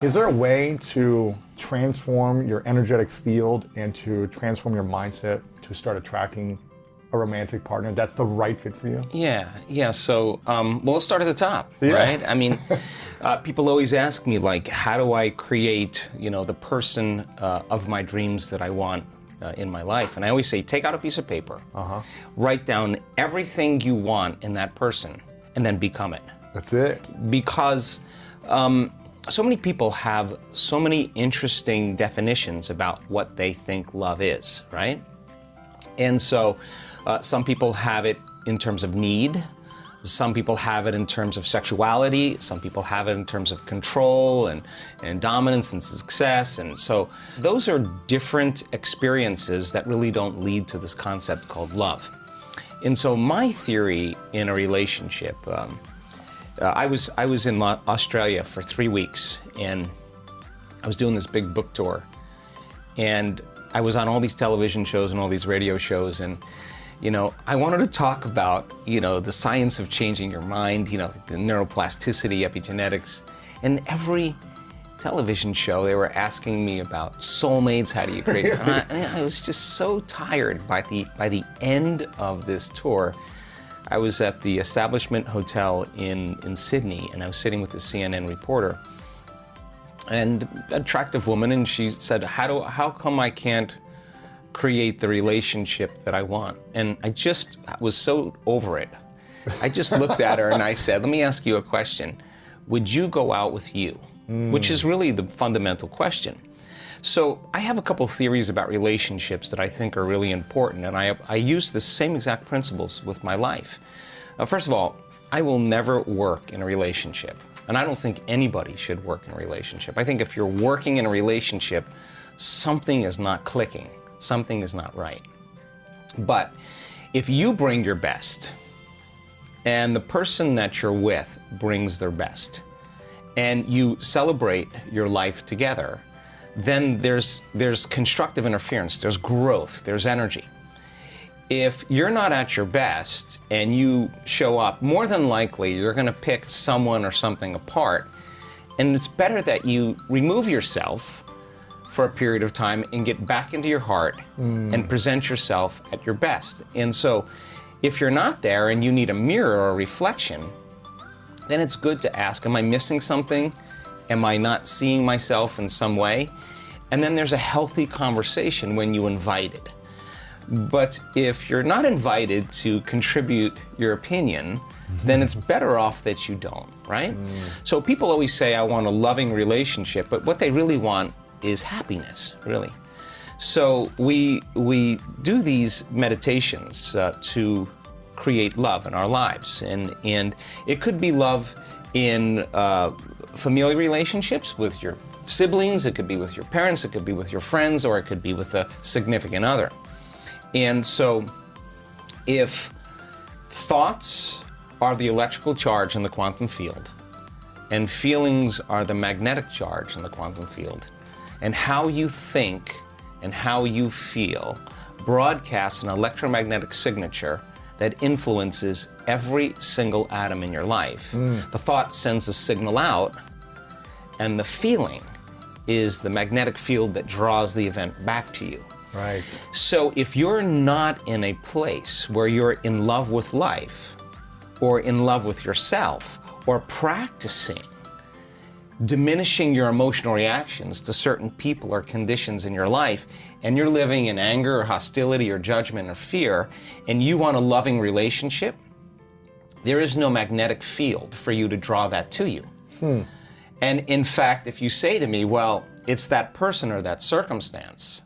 Is there a way to transform your energetic field and to transform your mindset to start attracting a romantic partner that's the right fit for you? Yeah. So, well, let's start at the top, Yeah. right? I mean, people always ask me, like, how do I create, the person of my dreams that I want in my life? And I always say, take out a piece of paper, write down everything you want in that person, and then become it. That's it. Because so many people have so many interesting definitions about what they think love is, right? And so some people have it in terms of need. Some people have it in terms of sexuality. Some people have it in terms of control and dominance and success. And so those are different experiences that really don't lead to this concept called love. And so my theory in a relationship, I was in Australia for 3 weeks, and I was doing this big book tour, and I was on all these television shows and all these radio shows, and I wanted to talk about the science of changing your mind, the neuroplasticity, epigenetics, and every television show they were asking me about soulmates, how do you create? And I was just so tired by the end of this tour. I was at the Establishment Hotel in Sydney, and I was sitting with the CNN reporter, and an attractive woman, and she said, how come I can't create the relationship that I want? And I just was so over it. I just looked at her and I said, let me ask you a question. Would you go out with you? Which is really the fundamental question. So I have a couple theories about relationships that I think are really important, and I use the same exact principles with my life. First of all, I will never work in a relationship, and I don't think anybody should work in a relationship. I think if you're working in a relationship, something is not clicking, something is not right. But if you bring your best, and the person that you're with brings their best, and you celebrate your life together, then there's constructive interference, there's growth, there's energy. If you're not at your best and you show up, more than likely you're going to pick someone or something apart, and it's better that you remove yourself for a period of time and get back into your heart and present yourself at your best. And so if you're not there and you need a mirror or a reflection, then it's good to ask, am I missing something? Am I not seeing myself in some way? And then there's a healthy conversation when you invite it. But if you're not invited to contribute your opinion, then it's better off that you don't, right? So people always say, I want a loving relationship, but what they really want is happiness, really. So we do these meditations to create love in our lives. And it could be love in familial relationships with your siblings, it could be with your parents, it could be with your friends, or it could be with a significant other. And so if thoughts are the electrical charge in the quantum field, and feelings are the magnetic charge in the quantum field, and how you think and how you feel broadcasts an electromagnetic signature that influences every single atom in your life. The thought sends a signal out, and the feeling is the magnetic field that draws the event back to you. Right. So if you're not in a place where you're in love with life, or in love with yourself, or practicing diminishing your emotional reactions to certain people or conditions in your life, and you're living in anger or hostility or judgment or fear, and you want a loving relationship, there is no magnetic field for you to draw that to you. And in fact, if you say to me, well, it's that person or that circumstance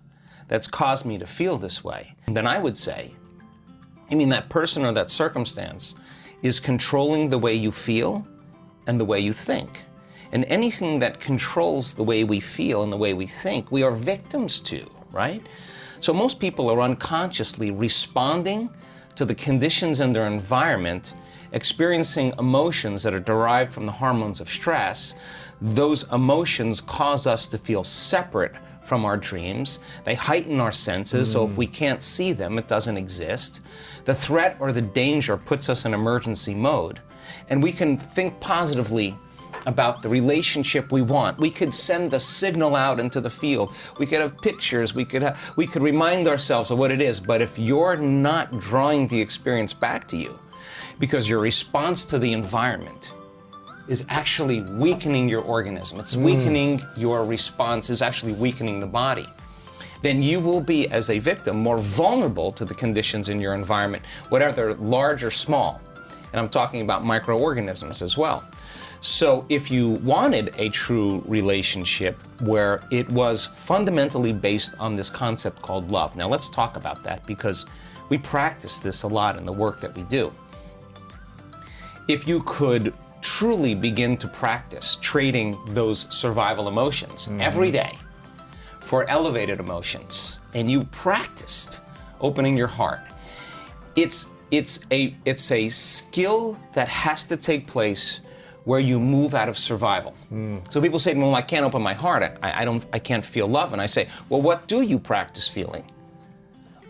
that's caused me to feel this way, then I would say, you mean that person or that circumstance is controlling the way you feel and the way you think. And anything that controls the way we feel and the way we think, we are victims to, right? So most people are unconsciously responding to the conditions in their environment, experiencing emotions that are derived from the hormones of stress. Those emotions cause us to feel separate from our dreams. They heighten our senses, so if we can't see them, it doesn't exist. The threat or the danger puts us in emergency mode, and we can think positively about the relationship we want. We could send the signal out into the field. We could have pictures. We could remind ourselves of what it is. But if you're not drawing the experience back to you, because your response to the environment is actually weakening your organism, it's weakening your response, is actually weakening the body, then you will be, as a victim, more vulnerable to the conditions in your environment, whether they're large or small. And I'm talking about microorganisms as well. So if you wanted a true relationship where it was fundamentally based on this concept called love. Now let's talk about that, because we practice this a lot in the work that we do. If you could truly begin to practice trading those survival emotions every day for elevated emotions, and you practiced opening your heart, it's a skill that has to take place where you move out of survival. So people say, well, I can't open my heart. I can't feel love. And I say, well, what do you practice feeling?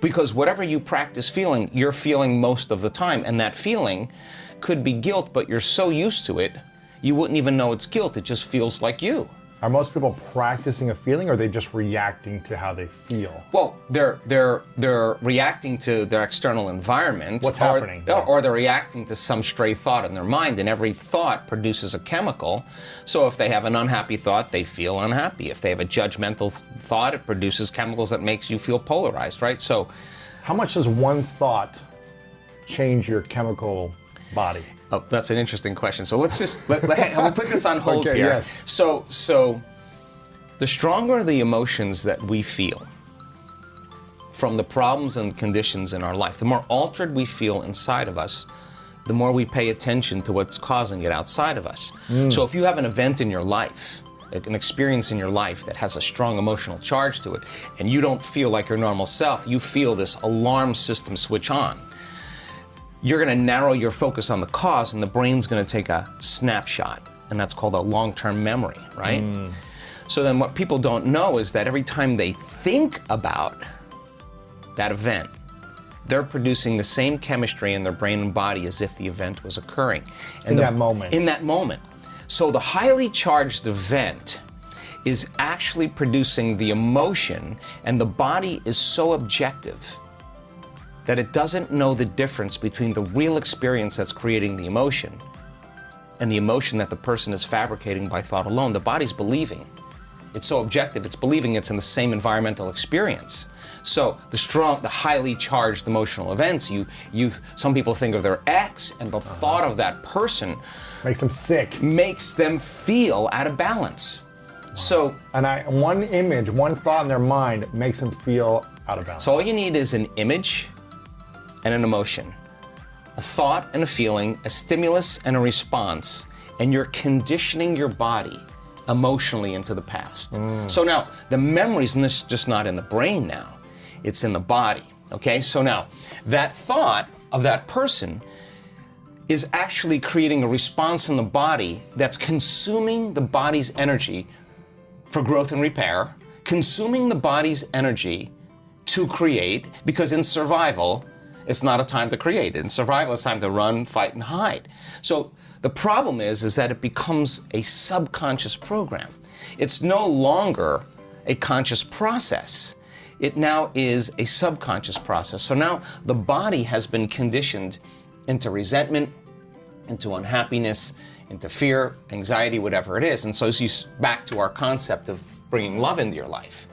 Because whatever you practice feeling, you're feeling most of the time. And that feeling could be guilt, but you're so used to it, you wouldn't even know it's guilt. It just feels like you. Are most people practicing a feeling, or are they just reacting to how they feel? Well, they're reacting to their external environment. What's happening? Or they're reacting to some stray thought in their mind, and every thought produces a chemical. So if they have an unhappy thought, they feel unhappy. If they have a judgmental thought, it produces chemicals that makes you feel polarized, right? So how much does one thought change your chemical body? Oh, that's an interesting question. So let's just we'll put this on hold okay, here. Yes. So the stronger the emotions that we feel from the problems and conditions in our life, the more altered we feel inside of us, the more we pay attention to what's causing it outside of us. So if you have an event in your life, an experience in your life that has a strong emotional charge to it, and you don't feel like your normal self, you feel this alarm system switch on. You're going to narrow your focus on the cause, and the brain's going to take a snapshot, and that's called a long-term memory, right? So then what people don't know is that every time they think about that event, they're producing the same chemistry in their brain and body as if the event was occurring. And in that moment. In that moment. So the highly charged event is actually producing the emotion, and the body is so objective that it doesn't know the difference between the real experience that's creating the emotion and the emotion that the person is fabricating by thought alone. The body's believing. It's so objective, it's believing it's in the same environmental experience. So the highly charged emotional events, some people think of their ex, and the thought of that person makes them sick. Makes them feel out of balance. So, and one image, one thought in their mind makes them feel out of balance. So all you need is an image and an emotion, a thought and a feeling, a stimulus and a response, and you're conditioning your body emotionally into the past. So now, the memories, and this is just not in the brain now, it's in the body, okay? So now, that thought of that person is actually creating a response in the body that's consuming the body's energy for growth and repair, consuming the body's energy to create, because in survival, it's not a time to create. In survival, it's time to run, fight, and hide. So the problem is that it becomes a subconscious program. It's no longer a conscious process. It now is a subconscious process. So now the body has been conditioned into resentment, into unhappiness, into fear, anxiety, whatever it is. And so back to our concept of bringing love into your life.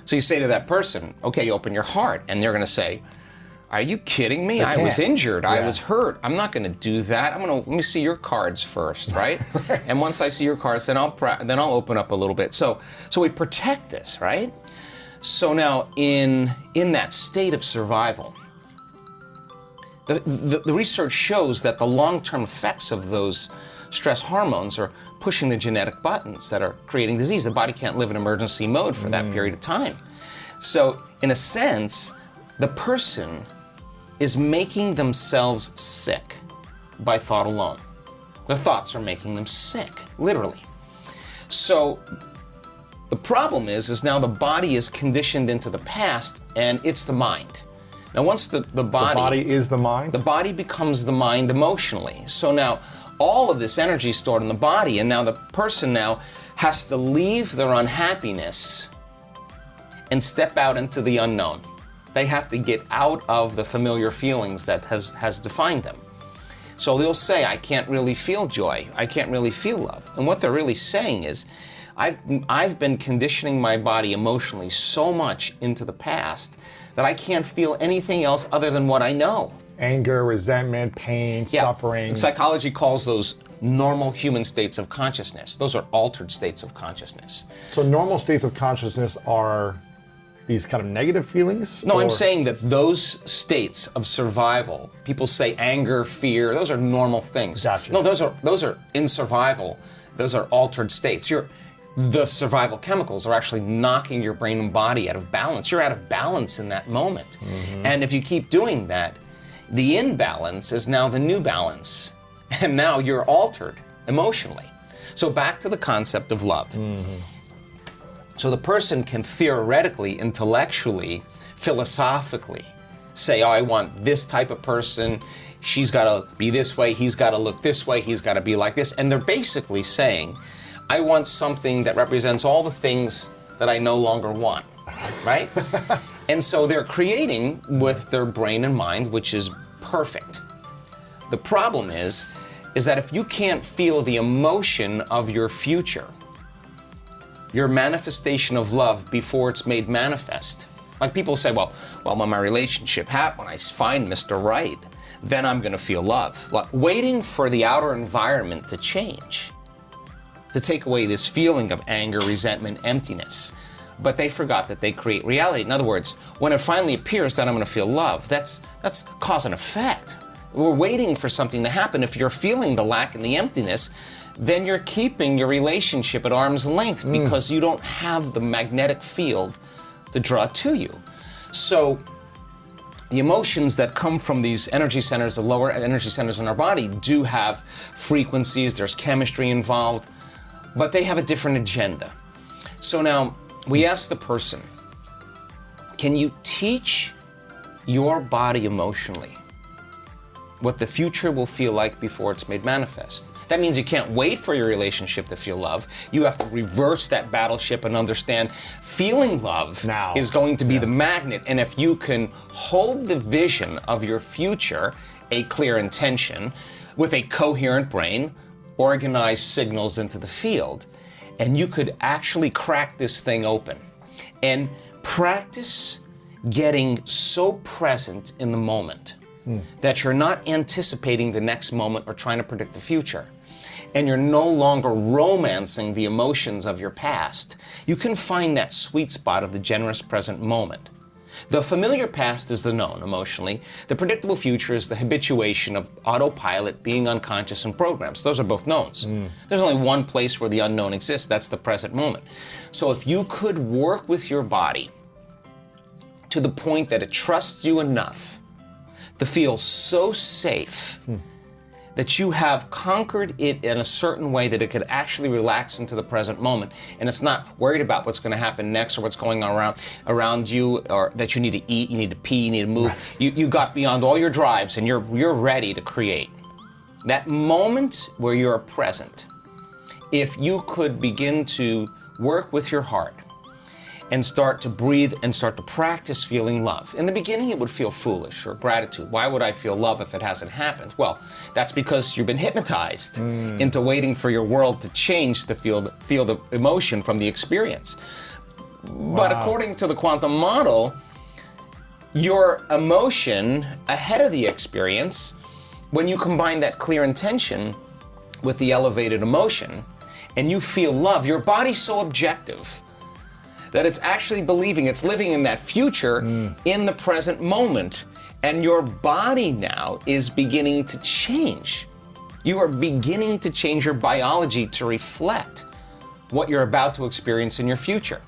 So you say to that person, okay, you open your heart, and they're going to say, are you kidding me? I was injured. Yeah. I was hurt. I'm not going to do that. Let me see your cards first, right? And once I see your cards, then I'll open up a little bit. So we protect this, right? So now in that state of survival, the research shows that the long-term effects of those stress hormones are pushing the genetic buttons that are creating disease. The body can't live in emergency mode for that period of time. So in a sense, the person is making themselves sick by thought alone. Their thoughts are making them sick, literally. So the problem is now the body is conditioned into the past, and it's the mind. Now once the body... The body is the mind? The body becomes the mind emotionally. So now all of this energy stored in the body, and now the person now has to leave their unhappiness and step out into the unknown. They have to get out of the familiar feelings that has defined them. So they'll say, I can't really feel joy. I can't really feel love. And what they're really saying is, I've been conditioning my body emotionally so much into the past that I can't feel anything else other than what I know. Anger, resentment, pain, suffering. Psychology calls those normal human states of consciousness. Those are altered states of consciousness. So normal states of consciousness are these kind of negative feelings? No, I'm saying that those states of survival, people say anger, fear, those are normal things. Gotcha. No, those are in survival. Those are altered states. The survival chemicals are actually knocking your brain and body out of balance. You're out of balance in that moment. Mm-hmm. And if you keep doing that, the imbalance is now the new balance. And now you're altered emotionally. So back to the concept of love. Mm-hmm. So the person can theoretically, intellectually, philosophically say, oh, I want this type of person. She's got to be this way. He's got to look this way. He's got to be like this. And they're basically saying, I want something that represents all the things that I no longer want, right? And so they're creating with their brain and mind, which is perfect. The problem is that if you can't feel the emotion of your future, your manifestation of love before it's made manifest. Like people say, well, when my relationship happens, when I find Mr. Right, then I'm going to feel love. Like waiting for the outer environment to change, to take away this feeling of anger, resentment, emptiness. But they forgot that they create reality. In other words, when it finally appears that I'm going to feel love, that's cause and effect. We're waiting for something to happen. If you're feeling the lack and the emptiness, then you're keeping your relationship at arm's length because you don't have the magnetic field to draw to you. So the emotions that come from these energy centers, the lower energy centers in our body, do have frequencies, there's chemistry involved, but they have a different agenda. So now we ask the person, can you teach your body emotionally what the future will feel like before it's made manifest? That means you can't wait for your relationship to feel love. You have to reverse that battleship and understand feeling love now is going to be the magnet. And if you can hold the vision of your future, a clear intention, with a coherent brain, organize signals into the field, and you could actually crack this thing open and practice getting so present in the moment that you're not anticipating the next moment or trying to predict the future. And you're no longer romancing the emotions of your past. You can find that sweet spot of the generous present moment. The familiar past is the known emotionally. The predictable future is the habituation of autopilot, being unconscious, and programs. Those are both knowns. There's only one place where the unknown exists. That's the present moment. So if you could work with your body to the point that it trusts you enough to feel so safe that you have conquered it in a certain way that it could actually relax into the present moment, and it's not worried about what's going to happen next or what's going on around you, or that you need to eat, you need to pee, you need to move. You got beyond all your drives and you're ready to create. That moment where you're present, if you could begin to work with your heart and start to breathe and start to practice feeling love. In the beginning, it would feel foolish or gratitude. Why would I feel love if it hasn't happened? Well, that's because you've been hypnotized into waiting for your world to change to feel the emotion from the experience. Wow. But according to the quantum model, your emotion ahead of the experience, when you combine that clear intention with the elevated emotion, and you feel love, your body's so objective that it's actually believing it's living in that future in the present moment. And your body now is beginning to change. You are beginning to change your biology to reflect what you're about to experience in your future.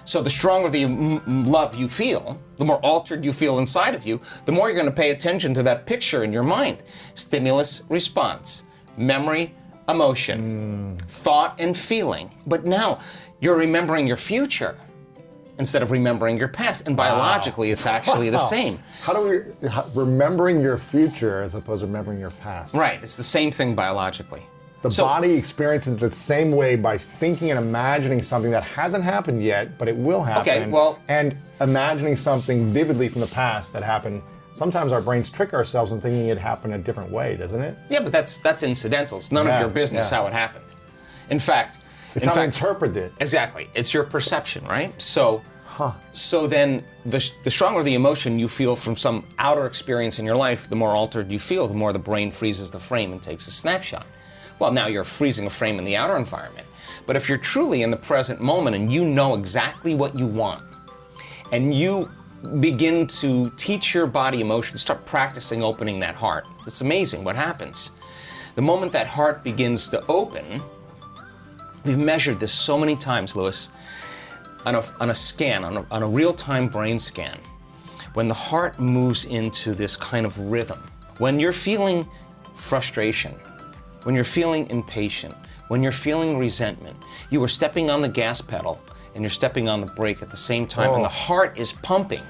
So the stronger the love you feel, the more altered you feel inside of you, the more you're going to pay attention to that picture in your mind. Stimulus, response, memory, emotion, thought, and feeling. But now you're remembering your future. instead of remembering your past. And biologically, it's actually the same. Remembering your future as opposed to remembering your past? Right, it's the same thing biologically. The body experiences it the same way by thinking and imagining something that hasn't happened yet, but it will happen. Okay, well, and imagining something vividly from the past that happened. Sometimes our brains trick ourselves in thinking it happened a different way, doesn't it? Yeah, but that's incidental. It's none of your business how it happened. In fact, it's how you interpret it. Exactly. It's your perception, right? So then the stronger the emotion you feel from some outer experience in your life, the more altered you feel, the more the brain freezes the frame and takes a snapshot. Well, now you're freezing a frame in the outer environment. But if you're truly in the present moment and you know exactly what you want, and you begin to teach your body emotion, start practicing opening that heart, it's amazing what happens. The moment that heart begins to open, we've measured this so many times, Lewis, on a scan, on a real-time brain scan. When the heart moves into this kind of rhythm, when you're feeling frustration, when you're feeling impatient, when you're feeling resentment, you are stepping on the gas pedal and you're stepping on the brake at the same time, and the heart is pumping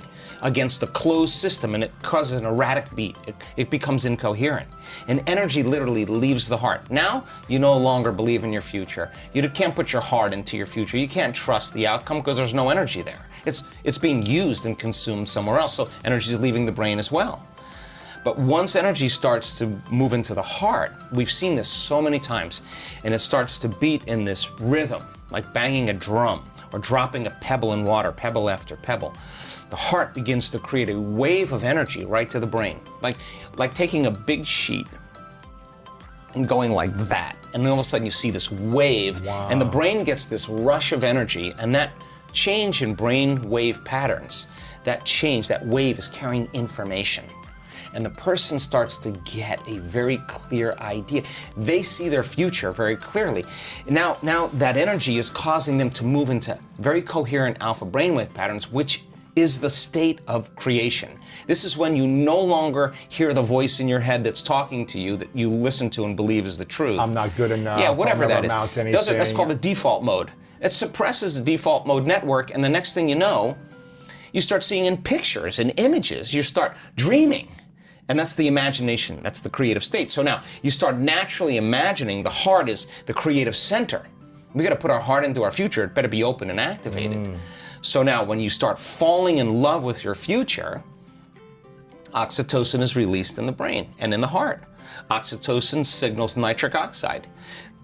against a closed system, and it causes an erratic beat. It becomes incoherent. And energy literally leaves the heart. Now, you no longer believe in your future. You can't put your heart into your future. You can't trust the outcome because there's no energy there. It's being used and consumed somewhere else, so energy is leaving the brain as well. But once energy starts to move into the heart, we've seen this so many times, and it starts to beat in this rhythm, like banging a drum or dropping a pebble in water, pebble after pebble. The heart begins to create a wave of energy right to the brain, like taking a big sheet and going like that, and then all of a sudden you see this wave, and the brain gets this rush of energy, and that change in brain wave patterns, that change, that wave is carrying information. And the person starts to get a very clear idea. They see their future very clearly. Now that energy is causing them to move into very coherent alpha brainwave patterns, which is the state of creation. This is when you no longer hear the voice in your head that's talking to you, that you listen to and believe is the truth. I'm not good enough. Yeah, whatever that is. That's called the the default mode. It suppresses the default mode network, and the next thing you know, you start seeing in pictures and images. You start dreaming. And that's the imagination, that's the creative state. So now you start naturally imagining the heart is the creative center. We got to put our heart into our future. It better be open and activated. So now when you start falling in love with your future, oxytocin is released in the brain and in the heart. Oxytocin signals nitric oxide.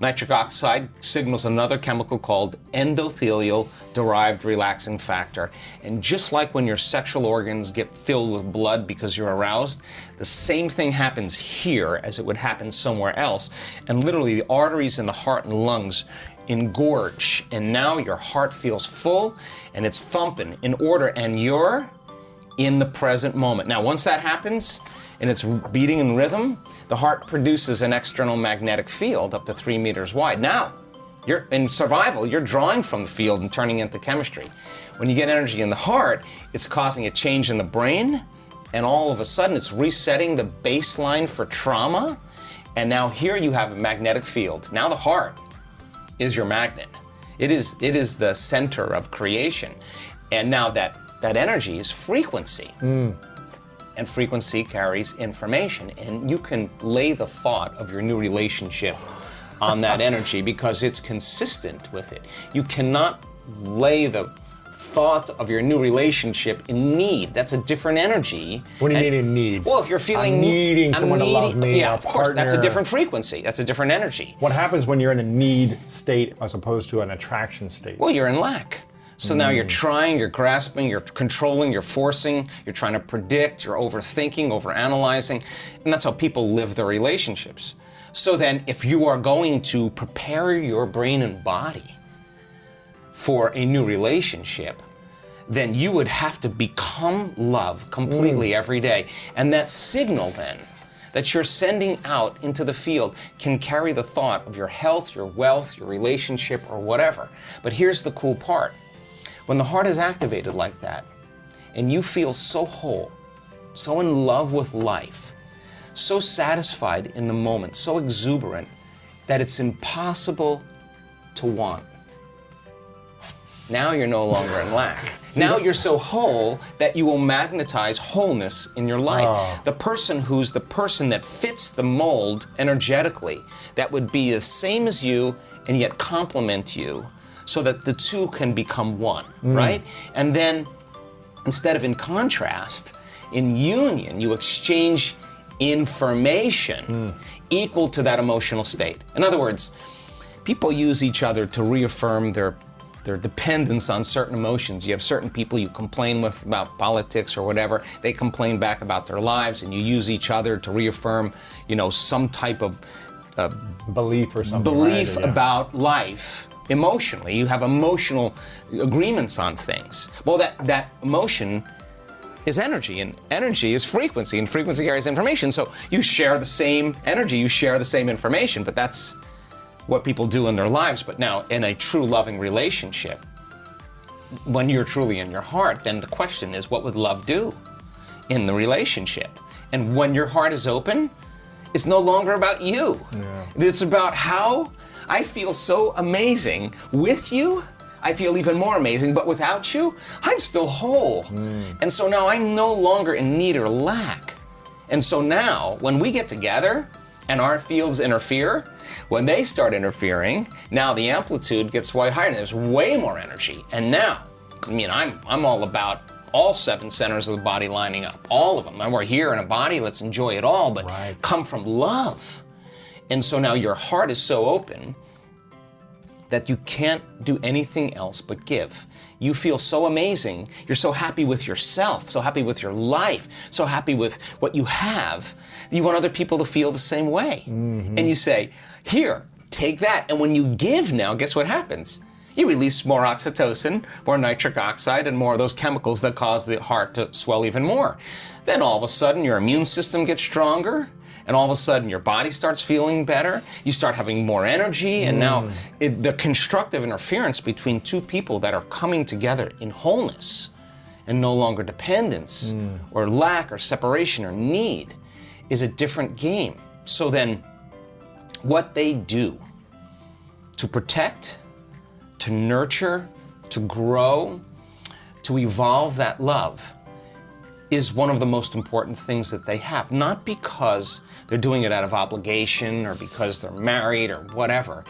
Nitric oxide signals another chemical called endothelial-derived relaxing factor. And just like when your sexual organs get filled with blood because you're aroused, the same thing happens here as it would happen somewhere else. And literally the arteries in the heart and lungs engorge. And now your heart feels full and it's thumping in order, and you're in the present moment. Now, once that happens, and it's beating in rhythm, the heart produces an external magnetic field up to 3 meters wide. Now, you're in survival, you're drawing from the field and turning it into chemistry. When you get energy in the heart, it's causing a change in the brain, and all of a sudden it's resetting the baseline for trauma, and now here you have a magnetic field. Now the heart is your magnet. It is the center of creation. And now that energy is frequency. And frequency carries information, and you can lay the thought of your new relationship on that energy because it's consistent with it. You cannot lay the thought of your new relationship in need. That's a different energy. What do you mean in need? Well, if you're feeling I'm needing someone to love me, yeah, a of course, that's a partner. different frequency. That's a different energy. What happens when you're in a need state as opposed to an attraction state? Well, you're in lack. So now you're trying, you're grasping, you're controlling, you're forcing, you're trying to predict, you're overthinking, overanalyzing, and that's how people live their relationships. So then if you are going to prepare your brain and body for a new relationship, then you would have to become love completely every day. And that signal then that you're sending out into the field can carry the thought of your health, your wealth, your relationship, or whatever. But here's the cool part. When the heart is activated like that, and you feel so whole, so in love with life, so satisfied in the moment, so exuberant, that it's impossible to want. Now you're no longer in lack. Now you're so whole that you will magnetize wholeness in your life. The person who's the person that fits the mold energetically, that would be the same as you and yet complement you, so that the two can become one, right? And then instead of in contrast, in union, you exchange information equal to that emotional state. In other words, people use each other to reaffirm their dependence on certain emotions. You have certain people you complain with about politics or whatever, they complain back about their lives, and you use each other to reaffirm, some type of belief or something. Belief right? Yeah. about life. Emotionally, you have emotional agreements on things. Well, that emotion is energy, and energy is frequency, and frequency carries information. So you share the same energy, you share the same information, but that's what people do in their lives. But now, in a true loving relationship, when you're truly in your heart, then the question is, what would love do in the relationship? And when your heart is open, it's no longer about you. Yeah. It's about how I feel so amazing with you. I feel even more amazing, but without you, I'm still whole. And so now I'm no longer in need or lack. And so now, when we get together and our fields interfere, when they start interfering, now the amplitude gets way higher and there's way more energy. And now, I'm all about all 7 centers of the body lining up, all of them. And we're here in a body, let's enjoy it all, but come from love. And so now your heart is so open that you can't do anything else but give. You feel so amazing. You're so happy with yourself, so happy with your life, so happy with what you have. You want other people to feel the same way. And you say, here, take that. And when you give now, guess what happens? You release more oxytocin, more nitric oxide, and more of those chemicals that cause the heart to swell even more. Then all of a sudden, your immune system gets stronger, and all of a sudden your body starts feeling better, you start having more energy, and now the constructive interference between two people that are coming together in wholeness and no longer dependence or lack or separation or need is a different game. So then what they do to protect, to nurture, to grow, to evolve that love is one of the most important things that they have. Not because they're doing it out of obligation or because they're married or whatever.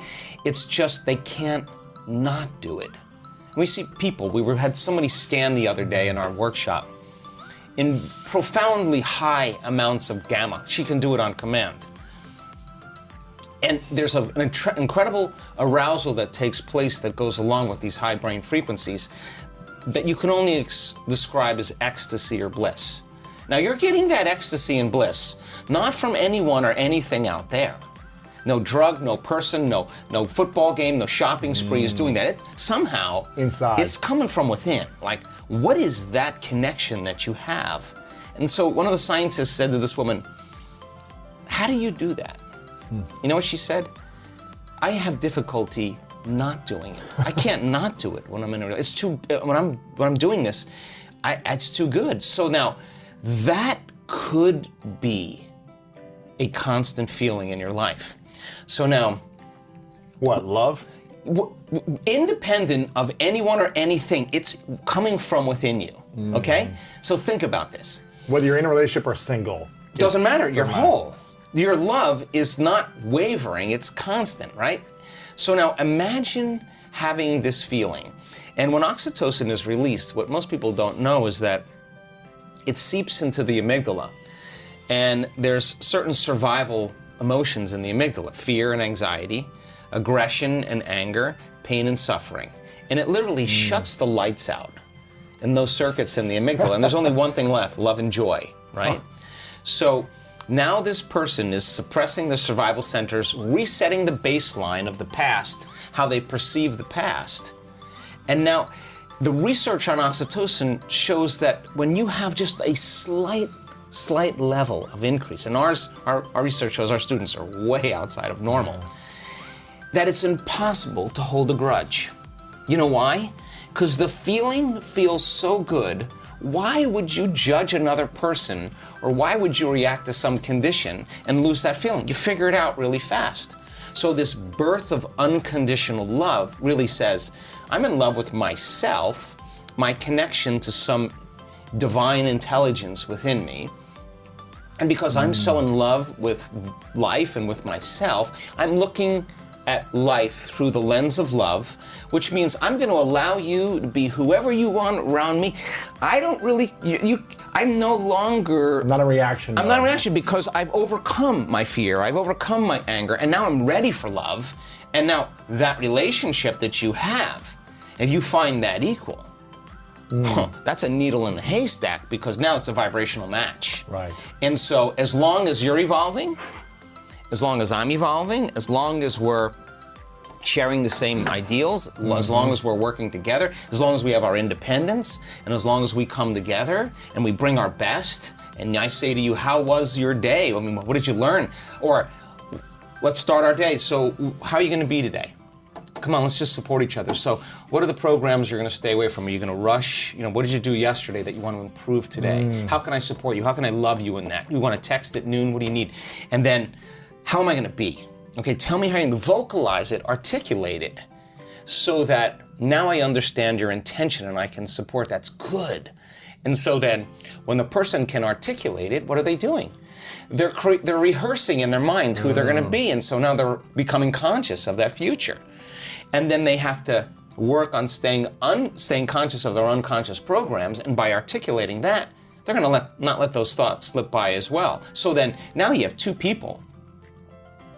It's just they can't not do it. We see people, we had somebody scan the other day in our workshop in profoundly high amounts of gamma. She can do it on command. And there's an incredible arousal that takes place that goes along with these high brain frequencies that you can only describe as ecstasy or bliss. Now you're getting that ecstasy and bliss, not from anyone or anything out there. No drug, no person, no football game, no shopping spree is doing that. It's somehow inside. It's coming from within. Like, what is that connection that you have? And so one of the scientists said to this woman, how do you do that? You know what she said? I have difficulty not doing it. I can't not do it when I'm in a it's too when I'm doing this, it's too good. So now that could be a constant feeling in your life. So now, what, love? Independent of anyone or anything, it's coming from within you. Okay? So think about this. Whether you're in a relationship or single. Doesn't matter, you're whole. Your love is not wavering, it's constant, right? So now imagine having this feeling. And when oxytocin is released, what most people don't know is that it seeps into the amygdala. And there's certain survival emotions in the amygdala: fear and anxiety, aggression and anger, pain and suffering. And it literally shuts the lights out in those circuits in the amygdala. And there's only one thing left: love and joy, right? So now this person is suppressing the survival centers, resetting the baseline of the past, how they perceive the past. And now the research on oxytocin shows that when you have just a slight level of increase, and our research shows our students are way outside of normal, that it's impossible to hold a grudge. You know why? Because the feeling feels so good. Why would you judge another person, or why would you react to some condition and lose that feeling? You figure it out really fast. So this birth of unconditional love really says, I'm in love with myself, my connection to some divine intelligence within me. And because I'm so in love with life and with myself, I'm looking at life through the lens of love, which means I'm going to allow you to be whoever you want around me. I don't really, I'm no longer... Not a reaction. I'm not a reaction because I've overcome my fear, I've overcome my anger, and now I'm ready for love. And now that relationship that you have, if you find that equal, that's a needle in the haystack, because now it's a vibrational match. Right. And so as long as you're evolving, as long as I'm evolving, as long as we're sharing the same ideals, as long as we're working together, as long as we have our independence, and as long as we come together and we bring our best, and I say to you, how was your day? I mean, what did you learn? Or let's start our day. So how are you going to be today? Come on, let's just support each other. So what are the programs you're going to stay away from? Are you going to rush? You know, what did you do yesterday that you want to improve today? How can I support you? How can I love you in that? You want to text at noon? What do you need? And then, how am I going to be? Okay, tell me how you vocalize it, articulate it, so that now I understand your intention and I can support. That's good. And so then, when the person can articulate it, what are they doing? They're rehearsing in their mind who they're going to be, and so now they're becoming conscious of that future. And then they have to work on staying conscious of their unconscious programs, and by articulating that, they're going to not let those thoughts slip by as well. So then, now you have two people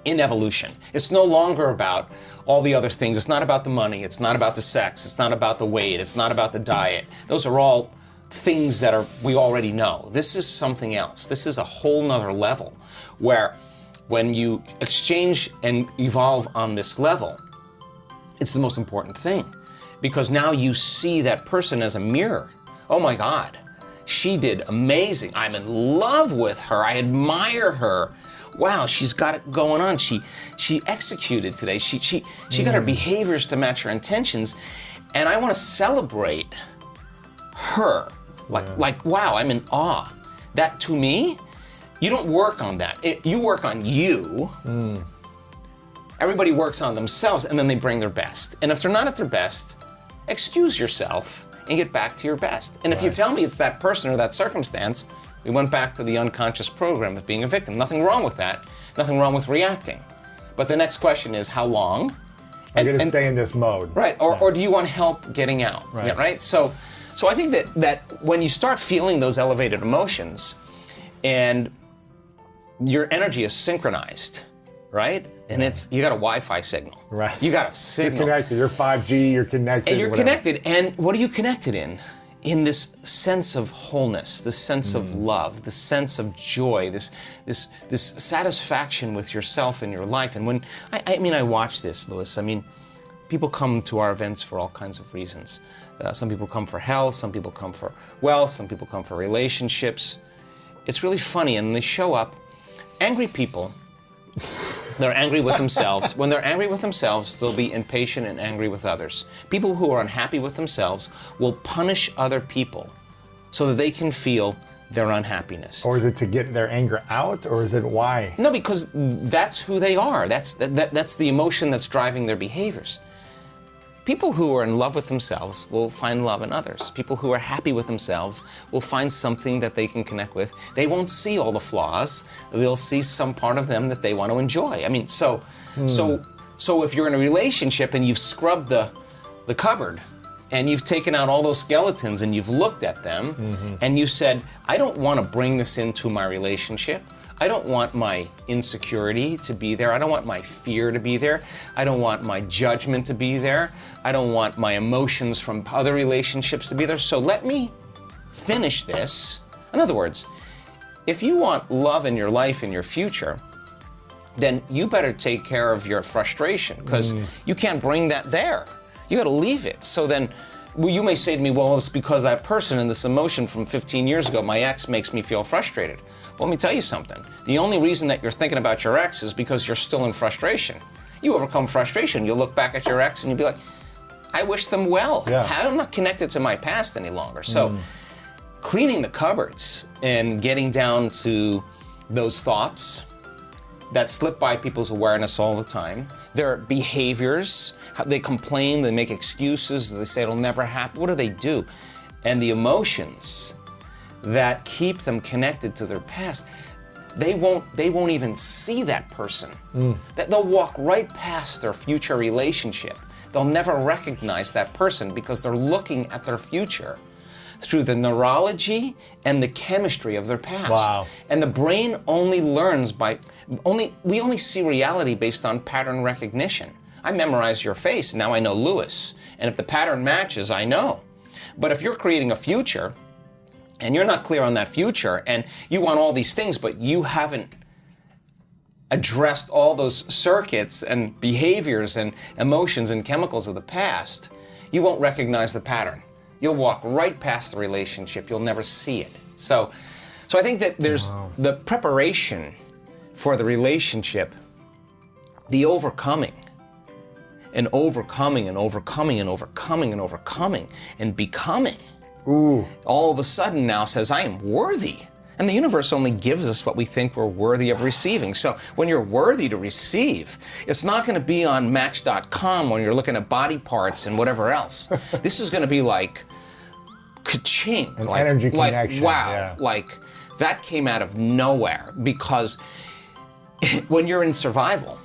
in evolution. It's no longer about all the other things. It's not about the money. It's not about the sex. It's not about the weight. It's not about the diet. Those are all things that we already know. This is something else. This is a whole nother level where when you exchange and evolve on this level, it's the most important thing, because now you see that person as a mirror. Oh my God, she did amazing. I'm in love with her. I admire her. Wow, she's got it going on. She executed today. She got her behaviors to match her intentions, and I want to celebrate her. Like wow, I'm in awe. That to me, you don't work on that. You work on you. Everybody works on themselves, and then they bring their best. And if they're not at their best, excuse yourself and get back to your best. And if you tell me it's that person or that circumstance, we went back to the unconscious program of being a victim. Nothing wrong with that. Nothing wrong with reacting. But the next question is, how long? I'm going to stay in this mode. Right, or do you want help getting out? Right. Yeah, right? So I think that when you start feeling those elevated emotions and your energy is synchronized, right? And you got a Wi-Fi signal. Right. You got a signal. You're connected. You're 5G. You're connected. And you're connected. And what are you connected in? In this sense of wholeness, this sense of love, this sense of joy, this satisfaction with yourself and your life. And when I watch this, Louis. I mean, people come to our events for all kinds of reasons. Some people come for health. Some people come for wealth. Some people come for relationships. It's really funny, and they show up. Angry people. They're angry with themselves. When they're angry with themselves, they'll be impatient and angry with others. People who are unhappy with themselves will punish other people so that they can feel their unhappiness. Or is it to get their anger out, or is it why? No, because that's who they are. That's the emotion that's driving their behaviors. People who are in love with themselves will find love in others. People who are happy with themselves will find something that they can connect with. They won't see all the flaws. They'll see some part of them that they want to enjoy. I mean, so if you're in a relationship and you've scrubbed the cupboard and you've taken out all those skeletons and you've looked at them and you said, I don't want to bring this into my relationship. I don't want my insecurity to be there. I don't want my fear to be there. I don't want my judgment to be there. I don't want my emotions from other relationships to be there. So let me finish this. In other words, if you want love in your life, in your future, then you better take care of your frustration, because you can't bring that there. You got to leave it. So then, you may say to me, well, it's because that person and this emotion from 15 years ago, my ex, makes me feel frustrated. Well, let me tell you something. The only reason that you're thinking about your ex is because you're still in frustration. You overcome frustration, you'll look back at your ex and you'll be like, I wish them well. Yeah. I'm not connected to my past any longer. So cleaning the cupboards and getting down to those thoughts, that slip by people's awareness all the time. Their behaviors, how they complain, they make excuses, they say it'll never happen. What do? And the emotions that keep them connected to their past, they won't even see that person. They'll walk right past their future relationship. They'll never recognize that person because they're looking at their future through the neurology and the chemistry of their past. Wow. And the brain only learns we only see reality based on pattern recognition. I memorize your face, now I know Lewis. And if the pattern matches, I know. But if you're creating a future, and you're not clear on that future, and you want all these things, but you haven't addressed all those circuits and behaviors and emotions and chemicals of the past, you won't recognize the pattern. You'll walk right past the relationship. You'll never see it. So I think that there's the preparation for the relationship, the overcoming, and overcoming and overcoming and overcoming and overcoming and becoming. Ooh. All of a sudden now says, I am worthy. And the universe only gives us what we think we're worthy of receiving. So when you're worthy to receive, it's not going to be on Match.com when you're looking at body parts and whatever else. This is going to be like ka-ching. An like, energy like, connection. wow. Yeah. Like that came out of nowhere, because when you're in survival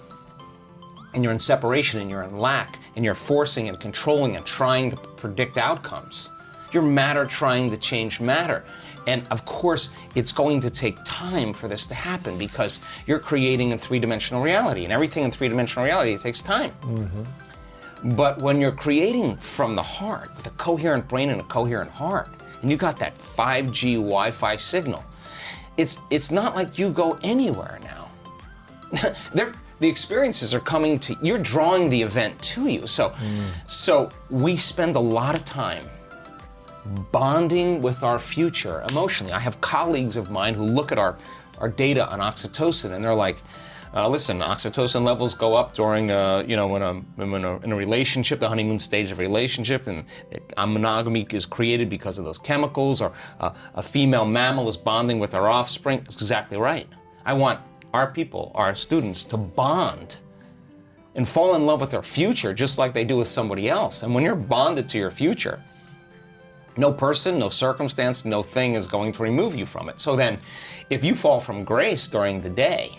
and you're in separation and you're in lack and you're forcing and controlling and trying to predict outcomes, you're matter trying to change matter. And of course, it's going to take time for this to happen because you're creating in three-dimensional reality, and everything in three-dimensional reality takes time. But when you're creating from the heart, with a coherent brain and a coherent heart, and you got that 5G Wi-Fi signal, it's not like you go anywhere now. The experiences are coming to, you're drawing the event to you. So we spend a lot of time bonding with our future emotionally. I have colleagues of mine who look at our data on oxytocin, and they're like, listen, oxytocin levels go up during, in a relationship, the honeymoon stage of a relationship, and monogamy is created because of those chemicals, or a female mammal is bonding with her offspring. That's exactly right. I want our people, our students, to bond and fall in love with their future just like they do with somebody else. And when you're bonded to your future, no person, no circumstance, no thing is going to remove you from it. So then, if you fall from grace during the day,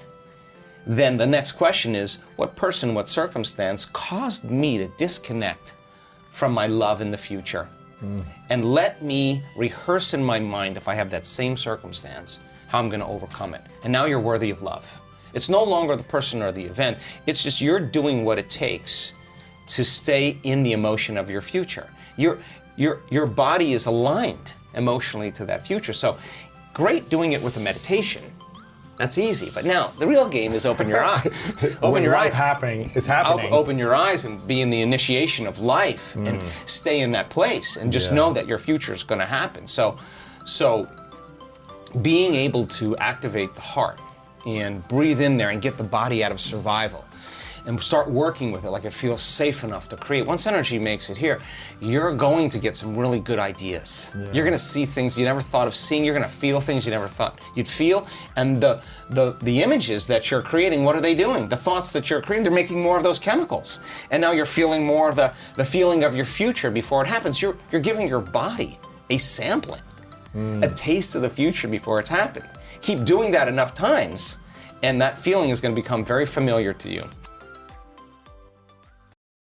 then the next question is, what person, what circumstance caused me to disconnect from my love in the future? And let me rehearse in my mind, if I have that same circumstance, how I'm going to overcome it. And now you're worthy of love. It's no longer the person or the event. It's just you're doing what it takes to stay in the emotion of your future. Your body is aligned emotionally to that future. So great doing it with a meditation. That's easy. But now the real game is open your eyes. Open your eyes. It's happening. Open your eyes and be in the initiation of life and stay in that place and just know that your future is going to happen. So being able to activate the heart and breathe in there and get the body out of survival and start working with it like it feels safe enough to create. Once energy makes it here, you're going to get some really good ideas. Yeah. You're going to see things you never thought of seeing. You're going to feel things you never thought you'd feel. And the images that you're creating, what are they doing? The thoughts that you're creating, they're making more of those chemicals. And now you're feeling more of the feeling of your future before it happens. You're giving your body a sampling, a taste of the future before it's happened. Keep doing that enough times, and that feeling is going to become very familiar to you.